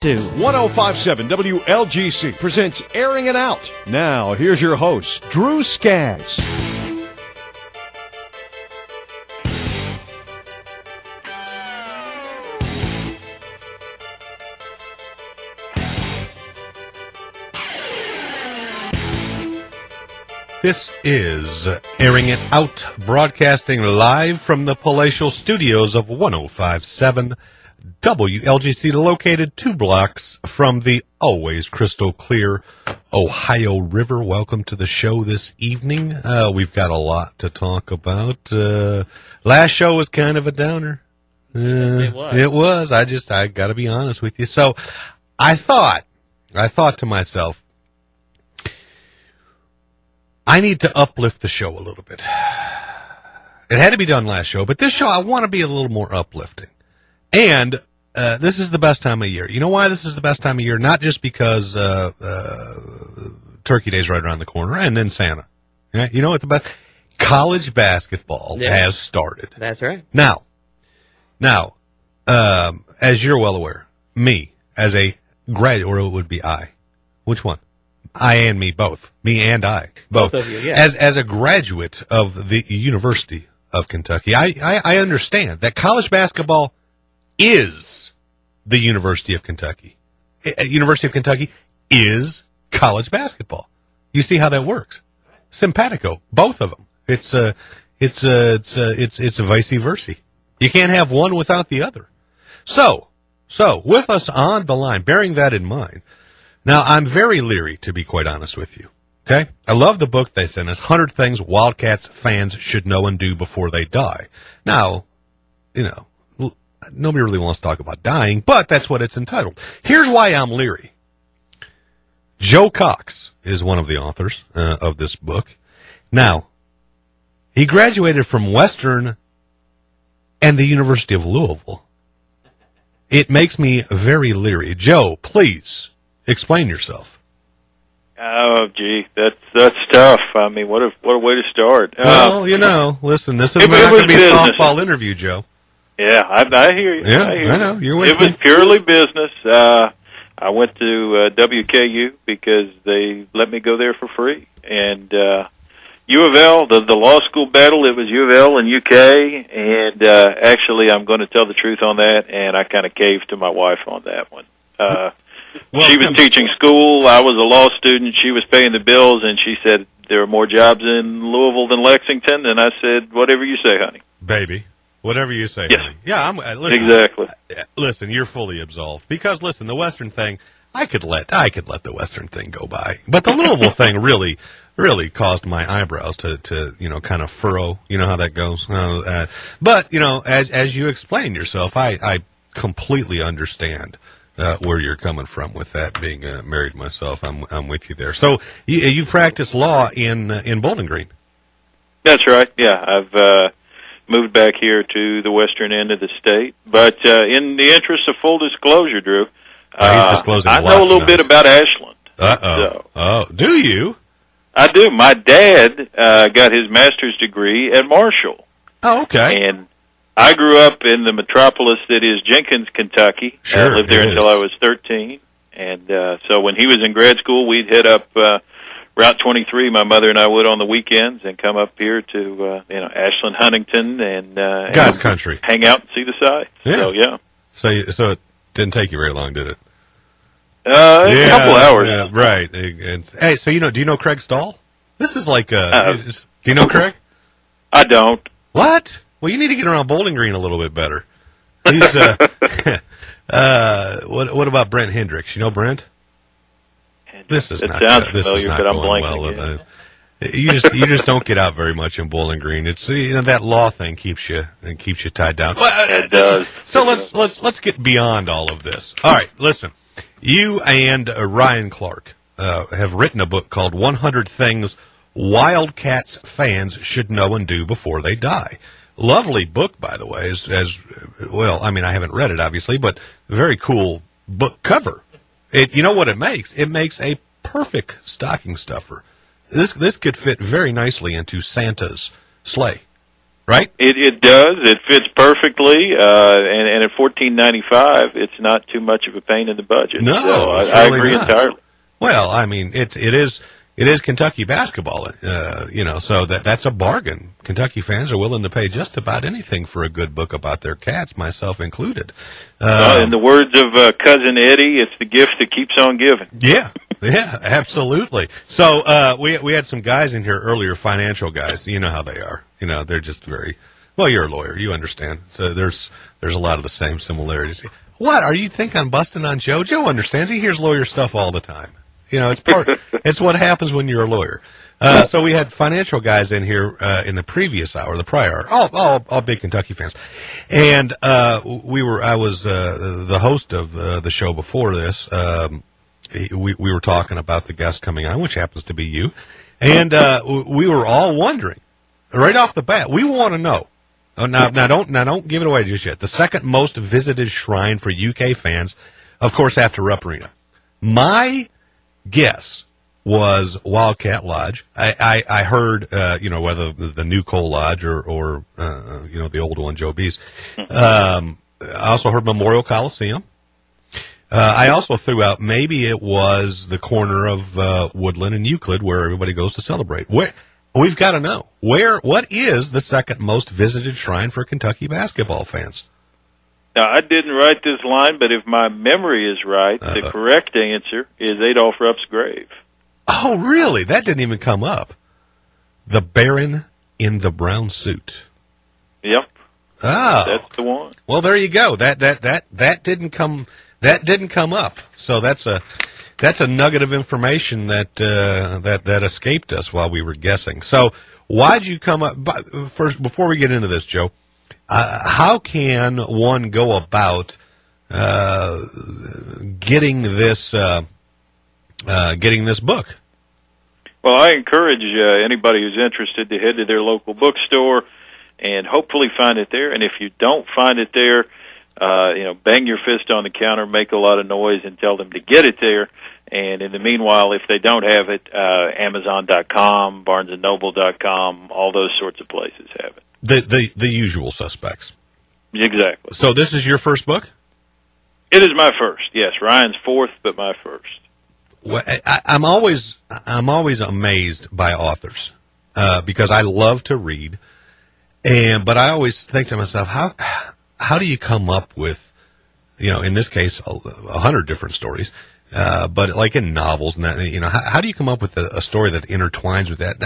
to 1057 WLGC presents Airing It Out. Now, here's your host, Drew Skaggs. This is Airing It Out, broadcasting live from the palatial studios of 1057 WLGC, located 2 blocks from the always crystal clear Ohio River. Welcome to the show this evening. We've got a lot to talk about. Last show was kind of a downer. It was. I got to be honest with you. So I thought to myself, I need to uplift the show a little bit. It had to be done last show, but this show I want to be a little more uplifting. And this is the best time of year. You know why this is the best time of year? Not just because Turkey Day's right around the corner, and then Santa. Yeah, you know what the best? College basketball has started. That's right. Now, as you're well aware, me as a graduate, or it would be I. Which one? I and me, both. Me and I, both of you, yeah. As a graduate of the University of Kentucky, I understand that college basketball is the University of Kentucky. University of Kentucky is college basketball. You see how that works? Simpatico, both of them. It's a vice versa. You can't have one without the other. So with us on the line, bearing that in mind. Now, I'm very leery, to be quite honest with you, okay? I love the book they sent us, 100 Things Wildcats Fans Should Know and Do Before They Die. Now, you know, nobody really wants to talk about dying, but that's what it's entitled. Here's why I'm leery. Joe Cox is one of the authors of this book. Now, he graduated from Western and the University of Louisville. It makes me very leery. Joe, please. Explain yourself. Oh, gee, that's tough. I mean, what a way to start. Well, you know, listen, this is not going to be a softball interview, Joe. Yeah, I hear you. Yeah, I know. You're with me. It was purely business. I went to WKU because they let me go there for free. And U of L, the law school battle, it was U of L and UK. And actually, I'm going to tell the truth on that, and I kind of caved to my wife on that one. She was teaching school. I was a law student. She was paying the bills, and she said there are more jobs in Louisville than Lexington. And I said, whatever you say, honey. Baby, whatever you say, yes. Honey. Yeah, listen, exactly. Listen, you're fully absolved. Because, listen, the Western thing, I could let the Western thing go by. But the Louisville thing really caused my eyebrows to you know, kind of furrow. You know how that goes? But, you know, as you explain yourself, I completely understand where you're coming from with that. Being married myself, I'm with you there. So you practice law in Bowling Green. That's right. Yeah, I've moved back here to the western end of the state. But in the interest of full disclosure, Drew, he's disclosing I know a little bit about Ashland. Oh, do you? I do. My dad got his master's degree at Marshall. Oh, okay. And I grew up in the metropolis that is Jenkins, Kentucky. Sure, I lived there until I was 13. And so when he was in grad school, we'd head up Route 23, my mother and I would, on the weekends, and come up here to Ashland, Huntington, and God's country. Hang out and see the sights. Yeah. So, yeah. So it didn't take you very long, did it? A couple hours. Yeah, right. Hey, so do you know Craig Stahl? This is like do you know Craig? I don't. What? Well, you need to get around Bowling Green a little bit better. He's what about Brent Hendricks? You know Brent? This is not sounds this familiar, is not but I'm going blanking. well. You just don't get out very much in Bowling Green. It's that law thing keeps you tied down. It does. So let's get beyond all of this. All right, listen. You and Ryan Clark have written a book called 100 Things Wildcats Fans Should Know and Do Before They Die. Lovely book, by the way, as well. I mean, I haven't read it, obviously, but very cool book cover. You know what it makes? It makes a perfect stocking stuffer. This could fit very nicely into Santa's sleigh. right? It does. It fits perfectly, and at $14.95, it's not too much of a pain in the budget. No, so I agree entirely. Well, I mean, it is Kentucky basketball, so that's a bargain. Kentucky fans are willing to pay just about anything for a good book about their Cats, myself included. In the words of Cousin Eddie, it's the gift that keeps on giving. Yeah, absolutely. So we had some guys in here earlier, financial guys. You know how they are. They're just very well. You're a lawyer, you understand. So there's a lot of the same similarities. What are you think I'm busting on Joe? Joe understands. He hears lawyer stuff all the time. It's what happens when you're a lawyer. So we had financial guys in here in the previous hour, the prior hour, all big Kentucky fans, and I was the host of the show before this. We were talking about the guest coming on, which happens to be you, and we were all wondering right off the bat. We want to know. Now don't give it away just yet. The second most visited shrine for UK fans, of course, after Rupp Arena. My guess was Wildcat Lodge. I heard, whether the new Cole Lodge or the old one, Joe B's. I also heard Memorial Coliseum. I also threw out maybe it was the corner of Woodland and Euclid where everybody goes to celebrate. We've got to know what is the second most visited shrine for Kentucky basketball fans. Now, I didn't write this line, but if my memory is right, the correct answer is Adolph Rupp's grave. Oh, really? That didn't even come up. The Baron in the brown suit. Yep. Oh, that's the one. Well, there you go. That didn't come up. So that's a nugget of information that escaped us while we were guessing. So why'd you come up first? Before we get into this, Joe, how can one go about getting this book? Well, I encourage anybody who's interested to head to their local bookstore and hopefully find it there. And if you don't find it there, bang your fist on the counter, make a lot of noise, and tell them to get it there. And in the meanwhile, if they don't have it, Amazon.com, BarnesandNoble.com, all those sorts of places have it. The usual suspects. Exactly. So this is your first book? It is my first. Yes, Ryan's fourth, but my first. Well, I'm always amazed by authors because I love to read, but I always think to myself, how do you come up with, in this case, 100 different stories, but like in novels, and that, how do you come up with a story that intertwines with that,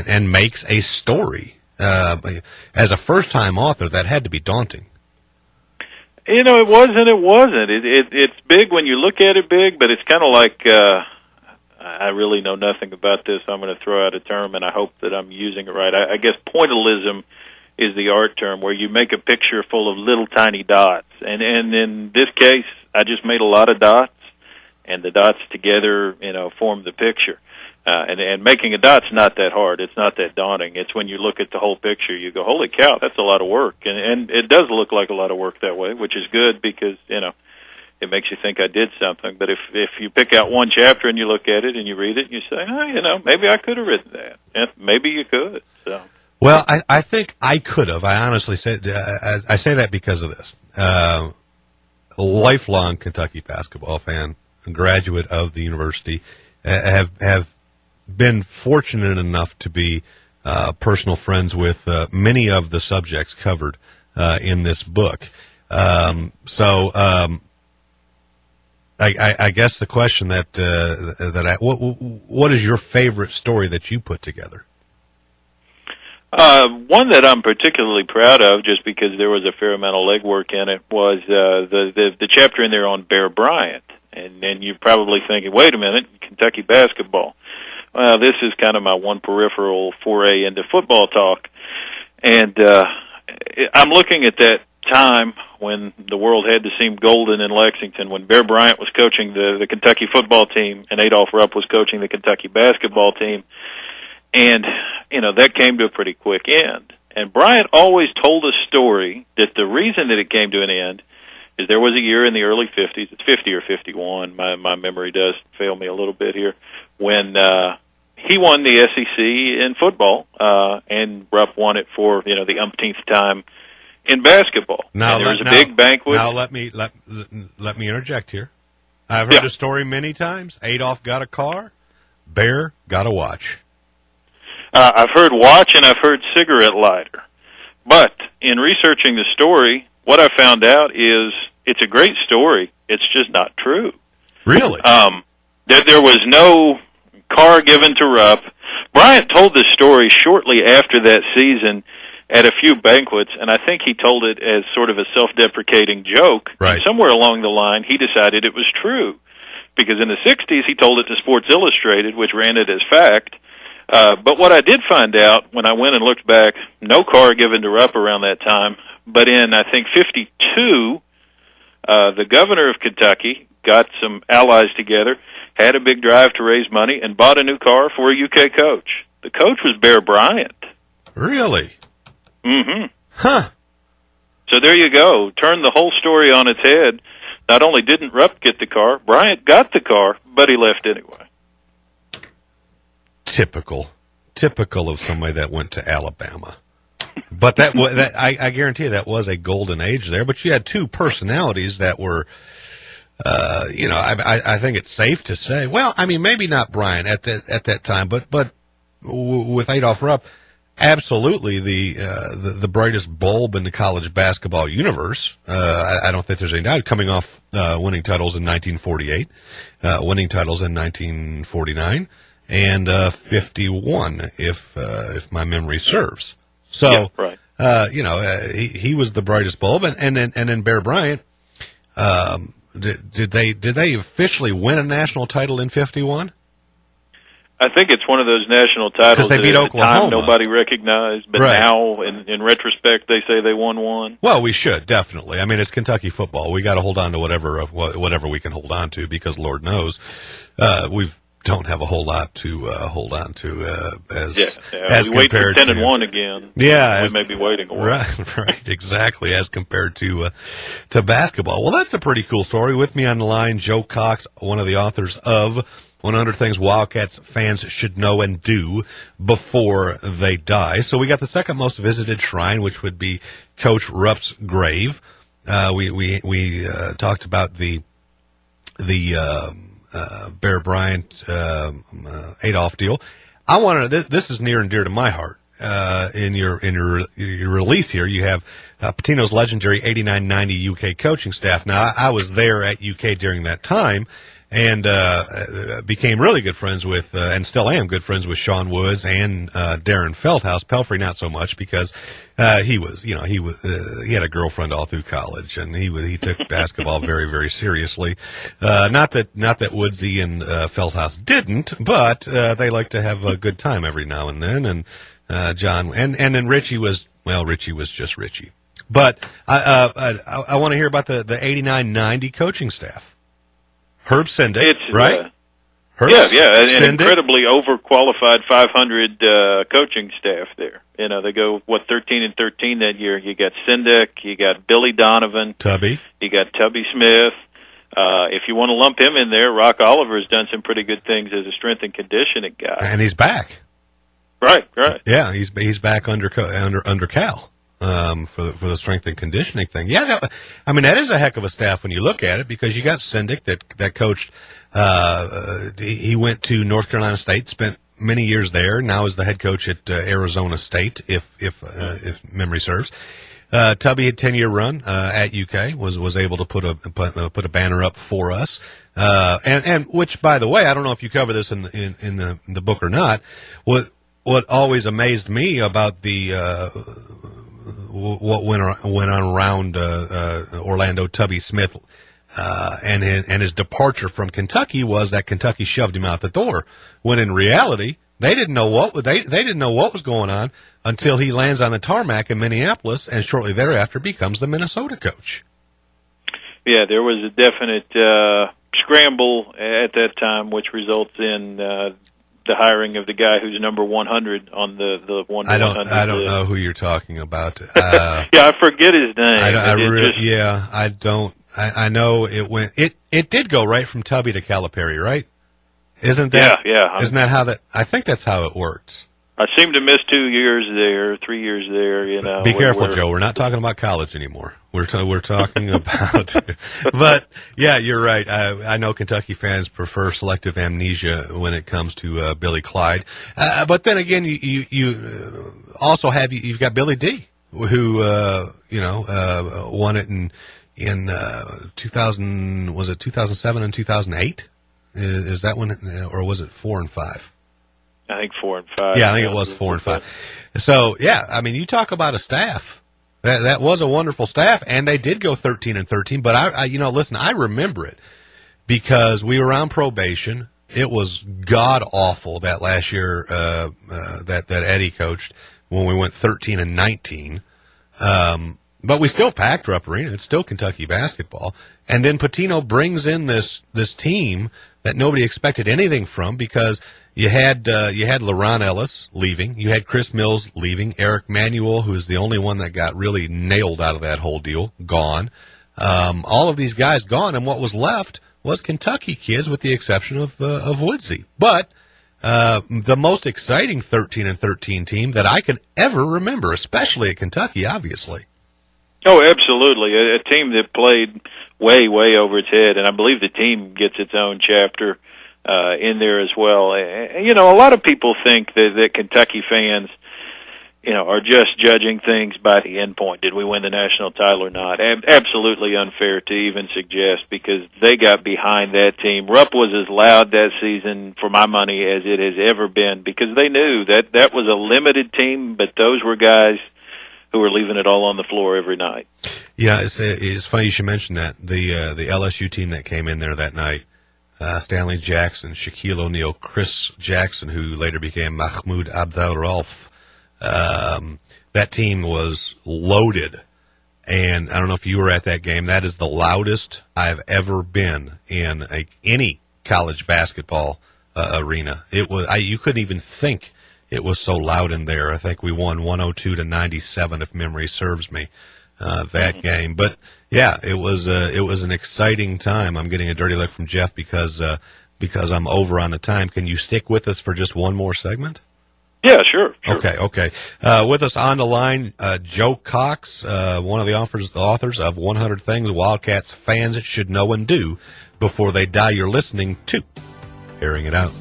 and makes a story? As a first-time author, that had to be daunting. It wasn't. It's big when you look at it big, but it's kind of like, I really know nothing about this. I'm going to throw out a term, and I hope that I'm using it right. I guess pointillism is the art term, where you make a picture full of little tiny dots. And in this case, I just made a lot of dots, and the dots together, form the picture. And making a dot's not that hard. It's not that daunting. It's when you look at the whole picture, you go, holy cow, that's a lot of work. And it does look like a lot of work that way, which is good because, it makes you think I did something. But if you pick out one chapter and you look at it and you read it and you say, maybe I could have written that. And maybe you could. So. Well, I think I could have. I honestly say I say that because of this. A lifelong Kentucky basketball fan, a graduate of the university, have been fortunate enough to be personal friends with many of the subjects covered in this book. I guess the question what is your favorite story that you put together? One that I'm particularly proud of, just because there was a fair amount of legwork in it, was the chapter in there on Bear Bryant. And you're probably thinking, wait a minute, Kentucky basketball. This is kind of my one peripheral foray into football talk. And I'm looking at that time when the world had to seem golden in Lexington, when Bear Bryant was coaching the Kentucky football team and Adolph Rupp was coaching the Kentucky basketball team. And, that came to a pretty quick end. And Bryant always told a story that the reason that it came to an end is there was a year in the early 50s, it's 50 or 51, my memory does fail me a little bit here, when he won the SEC in football, and Rupp won it for, the umpteenth time in basketball. Now, and there was a big banquet. Now let me interject here. I've heard a story many times. Adolph got a car, Bear got a watch. I've heard watch and I've heard cigarette lighter. But in researching the story, what I found out is it's a great story. It's just not true. Really? There was no car given to Rupp. Bryant told this story shortly after that season at a few banquets, and I think he told it as sort of a self-deprecating joke. Right. And somewhere along the line, he decided it was true. Because in the 60s, he told it to Sports Illustrated, which ran it as fact. But what I did find out when I went and looked back, no car given to Rupp around that time. But in, I think, 52, the governor of Kentucky got some allies together, had a big drive to raise money, and bought a new car for a UK coach. The coach was Bear Bryant. Really? Mm-hmm. Huh. So there you go. Turn the whole story on its head. Not only didn't Rupp get the car, Bryant got the car, but he left anyway. Typical of somebody that went to Alabama. But I guarantee you that was a golden age there. But you had two personalities that were, I think it's safe to say. Well, I mean, maybe not Bryant at that time, but with Adolph Rupp, absolutely the brightest bulb in the college basketball universe. I don't think there's any doubt. Coming off winning titles in 1948, winning titles in 1949. And 51, if my memory serves. So, yeah, right. He was the brightest bulb, and then Bear Bryant. Did they officially win a national title in 51? I think it's one of those national titles they beat that at Oklahoma. the time nobody recognized, but Right. now, in retrospect, they say they won one. Well, we should definitely. I mean, it's Kentucky football. We got to hold on to whatever we can hold on to, because Lord knows we don't have a whole lot to hold on to as we wait for compared 10-1 again. Yeah, we may be waiting a while. Right, exactly, as compared to basketball. Well, that's a pretty cool story. With me on the line, Joe Cox, one of the authors of 100 Things Wildcats Fans Should Know and Do Before They Die. So we got the second most visited shrine, which would be Coach Rupp's grave. We talked about the Bear Bryant Adolph deal. I want to. This is near and dear to my heart. In your release here, you have Pitino's legendary 89-90 UK coaching staff. Now, I was there at UK during that time, and became really good friends with, and still am good friends with Sean Woods and Darren Feldhouse. Pelfrey not so much, because he had a girlfriend all through college, and he took basketball very, very seriously. Not that Woodsy and Feldhouse didn't, but they like to have a good time every now and then. And John and then Richie was just Richie. But I want to hear about the 89-90 coaching staff. Herb Sindick, right? An incredibly overqualified 500 coaching staff there. They go 13-13 that year. You got Sindick, you got Billy Donovan, Tubby, you got Tubby Smith. If you want to lump him in there, Rock Oliver's done some pretty good things as a strength and conditioning guy, and he's back. Right. Yeah, he's back under Cal. For the strength and conditioning thing. Yeah, that is a heck of a staff when you look at it, because you got Sindick that coached, he went to North Carolina State, spent many years there, now is the head coach at Arizona State, if memory serves. Tubby had 10-year run at UK, was able to put a banner up for us. And which, by the way, I don't know if you cover this in the book or not. What always amazed me about what went on around Orlando Tubby Smith and his departure from Kentucky was that Kentucky shoved him out the door, when in reality they didn't know what was going on until he lands on the tarmac in Minneapolis, and shortly thereafter becomes the Minnesota coach. Yeah, there was a definite scramble at that time, which results in the hiring of the guy who's number 100 on the 1 to 100. I don't know who you're talking about. Yeah, I forget his name. I don't. I know it went. It did go right from Tubby to Calipari, right? Isn't that? Yeah. Isn't that how that? I think that's how it works. I seem to miss 2 years there, 3 years there. Be careful, Joe. We're not talking about college anymore. We're talking about. But yeah, you're right. I know Kentucky fans prefer selective amnesia when it comes to Billy Clyde. But then again, you also have you've got Billy D, who won it in 2000. Was it 2007 and 2008? Is that when, or was it 4 and 5? I think 4 and 5. Yeah, I think it was 4 and 5. So yeah, I mean, you talk about a staff. That was a wonderful staff, and they did go 13 and 13. But I listen, I remember it because we were on probation. It was god awful that last year that Eddie coached when we went 13 and 19. But we still packed Rupp Arena. It's still Kentucky basketball. And then Pitino brings in this team that nobody expected anything from because you had LaRon Ellis leaving, you had Chris Mills leaving, Eric Manuel, who is the only one that got really nailed out of that whole deal, gone. All of these guys gone, and what was left was Kentucky kids, with the exception of Woodsy. But the most exciting 13 and 13 team that I can ever remember, especially at Kentucky, obviously. Oh, absolutely. A team that played way over its head, and I believe the team gets its own chapter in there as well. A lot of people think that Kentucky fans, are just judging things by the end point. Did we win the national title or not? Absolutely unfair to even suggest, because they got behind that team. Rupp was as loud that season, for my money, as it has ever been, because they knew that was a limited team, but those were guys who were leaving it all on the floor every night. Yeah, it's funny you should mention that. The LSU team that came in there that night, Stanley Jackson, Shaquille O'Neal, Chris Jackson, who later became Mahmoud Abdel-Rauf. That team was loaded, and I don't know if you were at that game. That is the loudest I've ever been in any college basketball arena. It was you couldn't even think it was so loud in there. I think we won 102-97, if memory serves me, that game. But yeah, it was an exciting time. I'm getting a dirty look from Jeff because I'm over on the time. Can you stick with us for just one more segment? Yeah, sure. Okay. With us on the line, Joe Cox, one of the authors of 100 Things Wildcats Fans Should Know and Do Before They Die. You're listening to Airing It Out.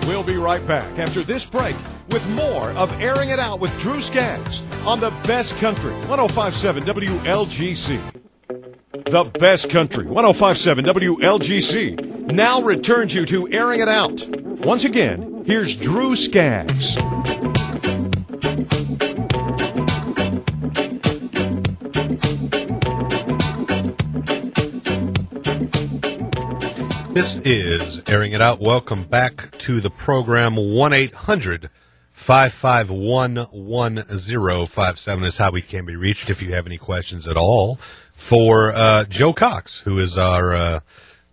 We'll be right back after this break with more of Airing It Out with Drew Skaggs on the Best Country 105.7 WLGC. The Best Country 105.7 WLGC now returns you to Airing It Out. Once again, here's Drew Skaggs. This is Airing It Out. Welcome back to the program. 1-800-551-1057 is how we can be reached if you have any questions at all for Joe Cox, who is our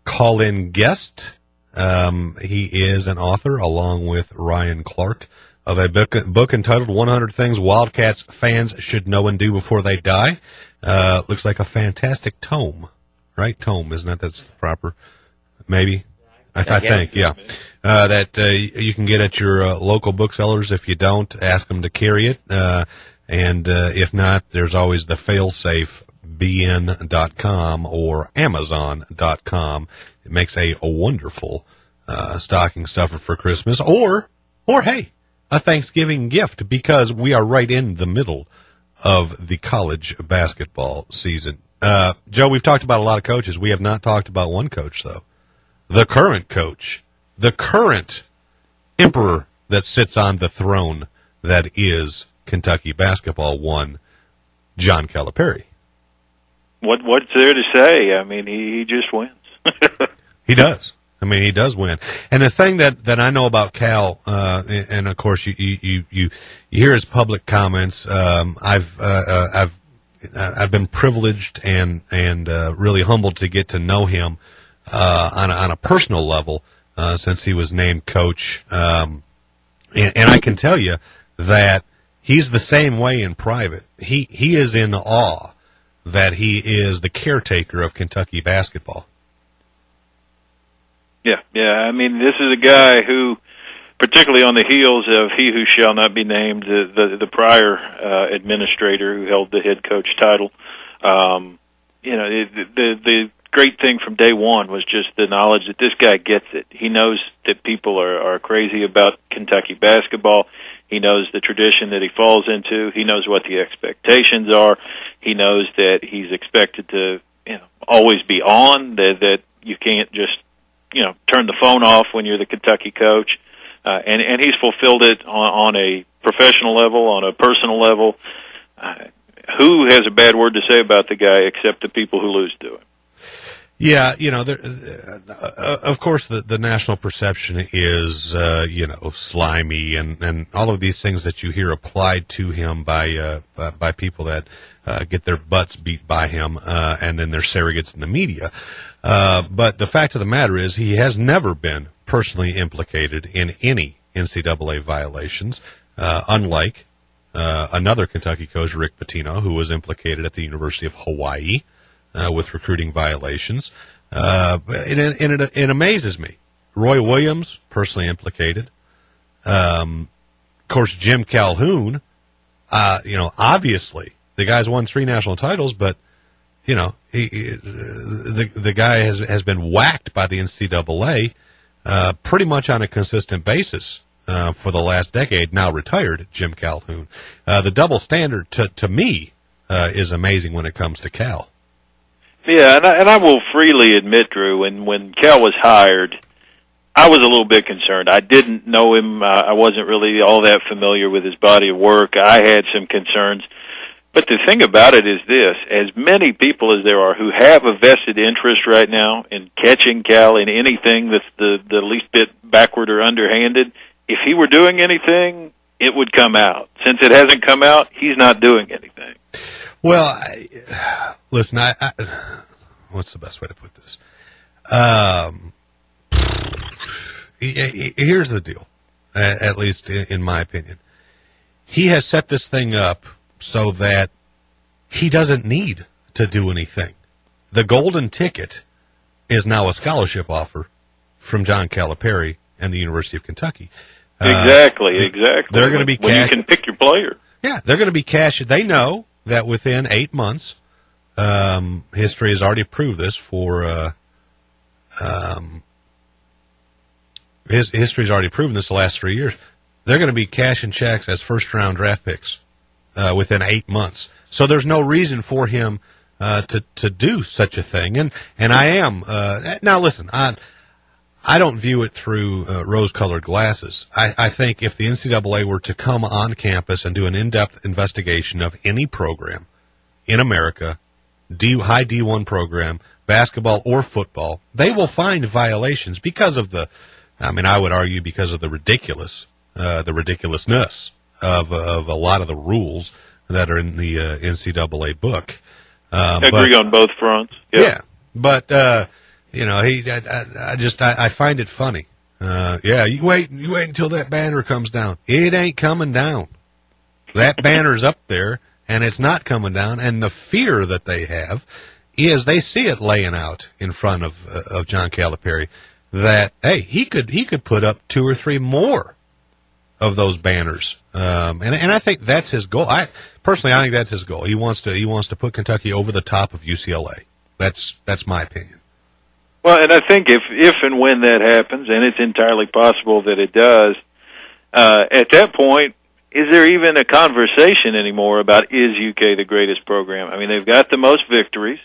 call-in guest. He is an author, along with Ryan Clark, of a book entitled 100 Things Wildcats Fans Should Know and Do Before They Die. Looks like a fantastic tome, right? Tome, isn't it? That's the proper... Maybe, I think, yeah. That you can get at your local booksellers. If you don't, ask them to carry it. And if not, there's always the failsafe, bn.com or amazon.com. It makes a wonderful stocking stuffer for Christmas, or hey, a Thanksgiving gift, because we are right in the middle of the college basketball season. Joe, we've talked about a lot of coaches. We have not talked about one coach, though. The current coach, the current emperor that sits on the throne that is Kentucky basketball, one, John Calipari. What's there to say? I mean, he just wins. He does. I mean, he does win. And the thing that I know about Cal, and of course you hear his public comments. I've been privileged and really humbled to get to know him on a personal level since he was named coach. And I can tell you that he's the same way in private. He is in awe that he is the caretaker of Kentucky basketball. Yeah. I mean, this is a guy who, particularly on the heels of he who shall not be named, the prior administrator who held the head coach title, the great thing from day one was just the knowledge that this guy gets it. He knows that people are crazy about Kentucky basketball. He knows the tradition that he falls into. He knows what the expectations are. He knows that he's expected to, always be on, that you can't just, turn the phone off when you're the Kentucky coach. And he's fulfilled it on a professional level, on a personal level. Who has a bad word to say about the guy except the people who lose to him? Yeah, of course the national perception is, slimy and all of these things that you hear applied to him by people that get their butts beat by him, and then they're surrogates in the media. But the fact of the matter is he has never been personally implicated in any NCAA violations, unlike another Kentucky coach, Rick Pitino, who was implicated at the University of Hawaii with recruiting violations. It amazes me. Roy Williams, personally implicated. Of course, Jim Calhoun, obviously the guy's won 3 national titles, but the guy has been whacked by the NCAA pretty much on a consistent basis for the last decade. Now retired, Jim Calhoun. The double standard to me is amazing when it comes to Cal. Yeah, and I will freely admit, Drew, when Cal was hired, I was a little bit concerned. I didn't know him. I wasn't really all that familiar with his body of work. I had some concerns. But the thing about it is this: as many people as there are who have a vested interest right now in catching Cal in anything that's the least bit backward or underhanded, if he were doing anything, it would come out. Since it hasn't come out, he's not doing anything. Well, listen, what's the best way to put this? Here's the deal, at least in my opinion. He has set this thing up so that he doesn't need to do anything. The golden ticket is now a scholarship offer from John Calipari and the University of Kentucky. Exactly. They're going to be when you can pick your player. Yeah, they're going to be cash. They know that within 8 months, history has already proved this for history's already proven this the last 3 years. They're going to be cashing checks as first-round draft picks within 8 months. So there's no reason for him to do such a thing. And I am now. Listen, I don't view it through rose-colored glasses. I think if the NCAA were to come on campus and do an in-depth investigation of any program in America, high D1 program, basketball or football, they will find violations because of I would argue because of the ridiculousness of a lot of the rules that are in the NCAA book. Agree on both fronts. Yeah, but I find it funny. You wait until that banner comes down. It ain't coming down. That banner's up there, and it's not coming down. And the fear that they have is they see it laying out in front of John Calipari that hey, he could put up 2 or 3 more of those banners, and I think that's his goal. I think that's his goal. He wants to put Kentucky over the top of UCLA. That's my opinion. Well, and I think if and when that happens, and it's entirely possible that it does, at that point, is there even a conversation anymore about is UK the greatest program? I mean, they've got the most victories.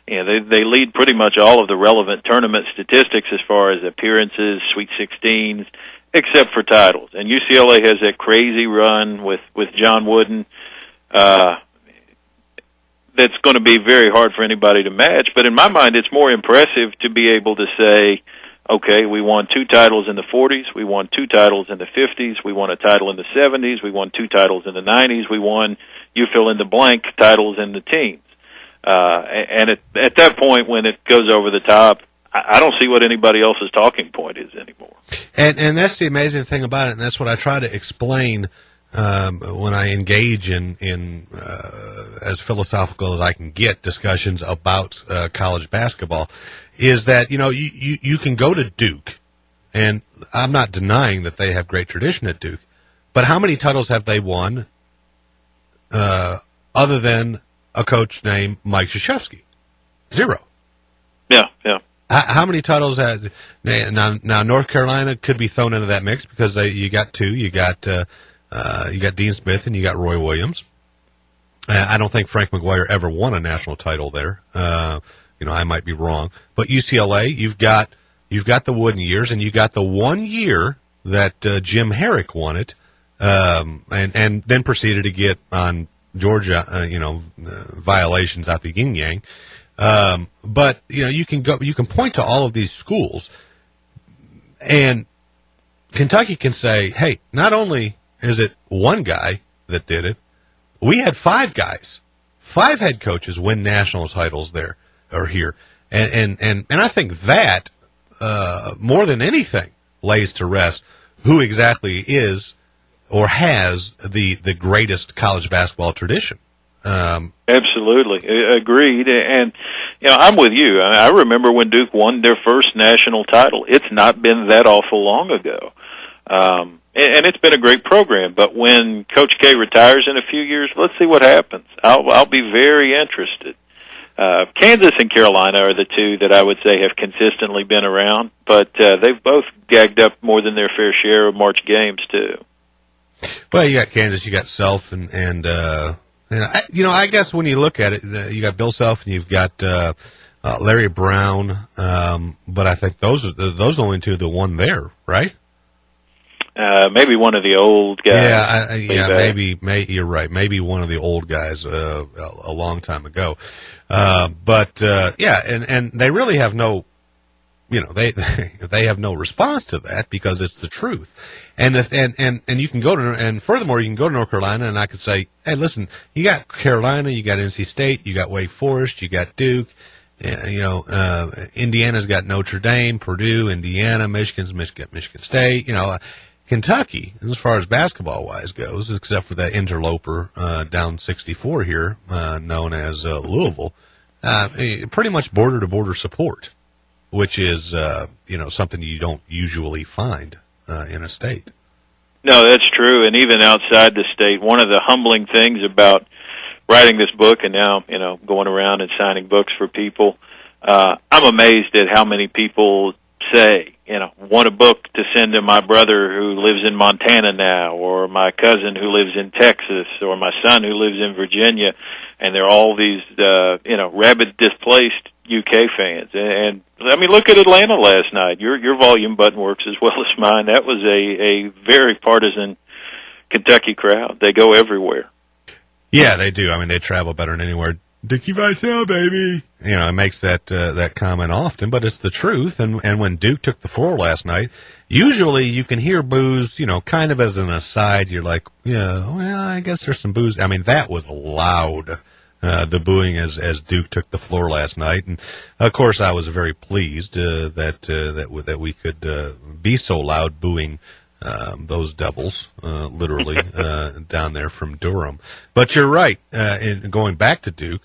They lead pretty much all of the relevant tournament statistics as far as appearances, Sweet 16s, except for titles. And UCLA has that crazy run with John Wooden that's going to be very hard for anybody to match. But in my mind, it's more impressive to be able to say, okay, we won 2 titles in the 40s, we won 2 titles in the 50s, we won a title in the 70s, we won 2 titles in the 90s, we won, you fill in the blank, titles in the teens. And at that point, when it goes over the top, I don't see what anybody else's talking point is anymore. And that's the amazing thing about it, and that's what I try to explain when I engage in as philosophical as I can get discussions about college basketball, is that you can go to Duke, and I'm not denying that they have great tradition at Duke, but how many titles have they won other than a coach named Mike Krzyzewski? 0. Yeah. How many titles had now? North Carolina could be thrown into that mix because you got 2. You got Dean Smith and you got Roy Williams. I don't think Frank McGuire ever won a national title there. I might be wrong, but UCLA, you've got the Wooden years, and you got the 1 year that Jim Herrick won it, and then proceeded to get on Georgia, violations out the yin yang. But you can point to all of these schools, and Kentucky can say, hey, not only is it one guy that did it, we had 5 guys, 5 head coaches win national titles there or here, and I think that more than anything lays to rest who exactly is or has the greatest college basketball tradition. Absolutely. Agreed. And, I'm with you. I remember when Duke won their first national title. It's not been that awful long ago. And it's been a great program. But when Coach K retires in a few years, let's see what happens. I'll be very interested. Kansas and Carolina are the 2 that I would say have consistently been around, but they've both gagged up more than their fair share of March games, too. Well, you got Kansas, you got Self, and I guess when you look at it, you got Bill Self and you've got Larry Brown, but I think those are the only 2 that won there, right? Maybe one of the old guys. Maybe you're right. Maybe one of the old guys a long time ago. But they really have no, they have no response to that because it's the truth. And you can go to, and furthermore, you can go to North Carolina, and I could say, hey, listen, you got Carolina, you got NC State, you got Wake Forest, you got Duke, Indiana's got Notre Dame, Purdue, Indiana, Michigan State, Kentucky, as far as basketball-wise goes, except for that interloper down 64 here, known as Louisville, pretty much border-to-border support, which is, something you don't usually find in a state. No, that's true. And even outside the state, one of the humbling things about writing this book and now, going around and signing books for people, I'm amazed at how many people say, want a book to send to my brother who lives in Montana now, or my cousin who lives in Texas, or my son who lives in Virginia, and they're all these, rabid displaced UK fans. And look at Atlanta last night. Your volume button works as well as mine. That was a very partisan Kentucky crowd. They go everywhere. Yeah, they do. They travel better than anywhere. Dickie Vitale, baby. It makes that comment often, but it's the truth. And when Duke took the floor last night, usually you can hear boos, kind of as an aside. You're like, I guess there's some boos. That was loud. The booing as Duke took the floor last night, and of course I was very pleased that we could be so loud booing those Devils, literally down there from Durham. But you're right. In going back to Duke,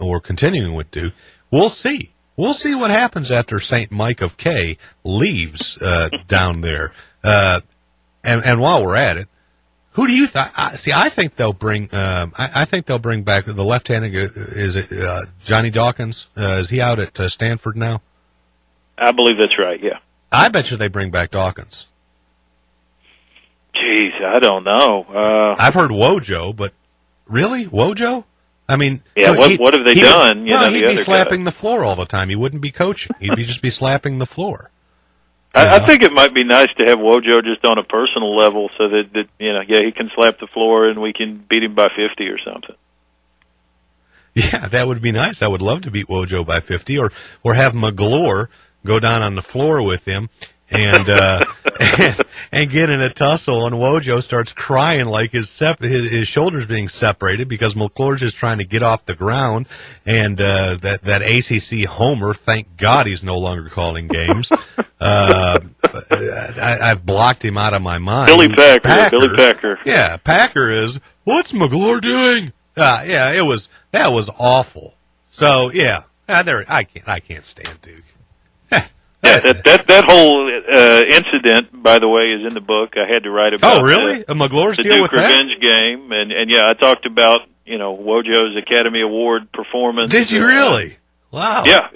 or continuing with Duke, we'll see. We'll see what happens after St. Mike of K leaves down there. And while we're at it, who do you see? I think they'll bring. I think they'll bring back the left-handed. Is it Johnny Dawkins? Is he out at Stanford now? I believe that's right. Yeah. I bet you they bring back Dawkins. Jeez, I don't know. I've heard Wojo, but really, Wojo? Yeah. What have they done? He'd be slapping the floor all the time. He wouldn't be coaching. He'd just be slapping the floor. I think it might be nice to have Wojo just on a personal level so that he can slap the floor and we can beat him by 50 or something. Yeah, that would be nice. I would love to beat Wojo by 50 or have McGlure go down on the floor with him and and get in a tussle, and Wojo starts crying like his shoulders being separated because McClure's just trying to get off the ground, and that ACC homer, thank God he's no longer calling games, I've blocked him out of my mind. Billy Packer. Billy Packer. Yeah, Packer is, what's McGlure doing? Yeah, that was awful. So, yeah, I can't stand Duke. Yeah, that whole incident, by the way, is in the book. I had to write about. Oh, really? McGlure's the deal Duke with that? revenge game, and yeah, I talked about Wojo's Academy Award performance. Did you really? Wow. Yeah.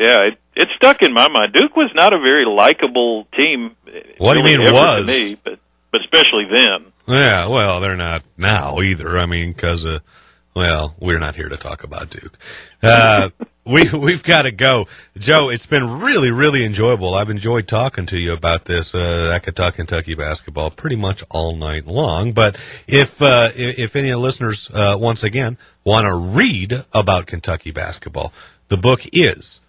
It stuck in my mind. Duke was not a very likable team. What do you mean was? To me, but especially then. Yeah, well, they're not now either. I mean, because we're not here to talk about Duke. We've got to go. Joe, it's been really, really enjoyable. I've enjoyed talking to you about this. I could talk Kentucky basketball pretty much all night long. But if any of the listeners, once again, want to read about Kentucky basketball, the book is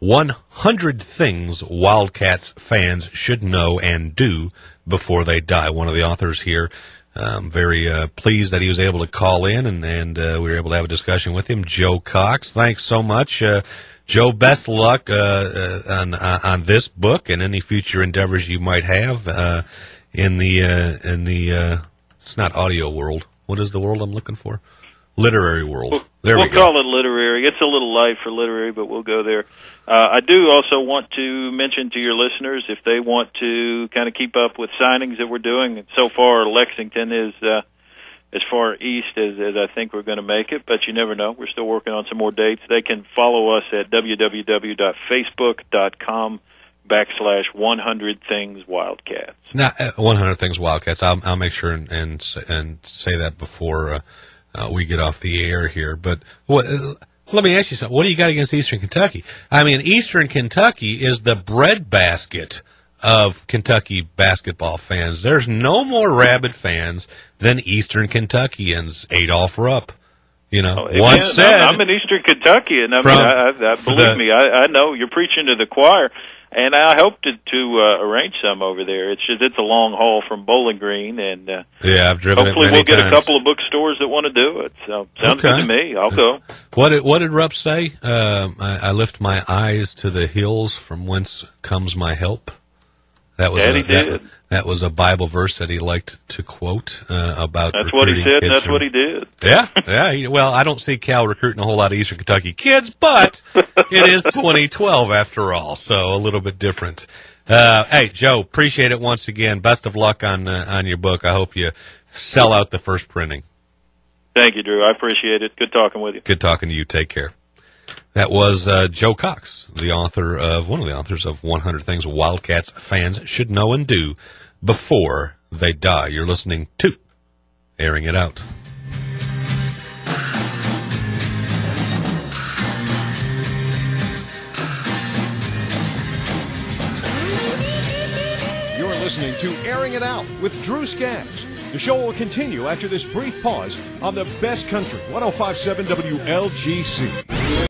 100 Things Wildcats Fans Should Know and Do Before They Die. One of the authors here. Very pleased that he was able to call in and we were able to have a discussion with him. Joe Cox, thanks so much. Joe, best luck on this book and any future endeavors you might have in the it's not audio world. What is the world I'm looking for? Literary world. There we go. We'll call it literary. It's a little light for literary, but we'll go there. I do also want to mention to your listeners, if they want to kind of keep up with signings that we're doing. So far, Lexington is as far east as I think we're going to make it, but you never know. We're still working on some more dates. They can follow us at www.facebook.com/100 Things Wildcats. Now, 100 Things Wildcats. I'll make sure and say that before we get off the air here. But let me ask you something. What do you got against Eastern Kentucky? I mean, Eastern Kentucky is the breadbasket of Kentucky basketball fans. There's no more rabid fans than Eastern Kentuckians. Adolph Rupp, once said. I'm in Eastern Kentucky, and believe me, I know you're preaching to the choir. And I hope to arrange some over there. It's a long haul from Bowling Green, and I've driven hopefully it many we'll get times. A couple of bookstores that want to do it. So sounds good to me. I'll go. What did Rupp say? I lift my eyes to the hills from whence comes my help. That was a Bible verse that he liked to quote about. That's what he said, and that's what he did. Yeah. Well, I don't see Cal recruiting a whole lot of Eastern Kentucky kids, but it is 2012 after all, so a little bit different. Hey, Joe, appreciate it once again. Best of luck on your book. I hope you sell out the first printing. Thank you, Drew. I appreciate it. Good talking with you. Good talking to you. Take care. That was Joe Cox, one of the authors of 100 Things Wildcats Fans Should Know and Do Before They Die. You're listening to Airing It Out. You're listening to Airing It Out with Drew Skaggs. The show will continue after this brief pause on the best country, 105.7 WLGC.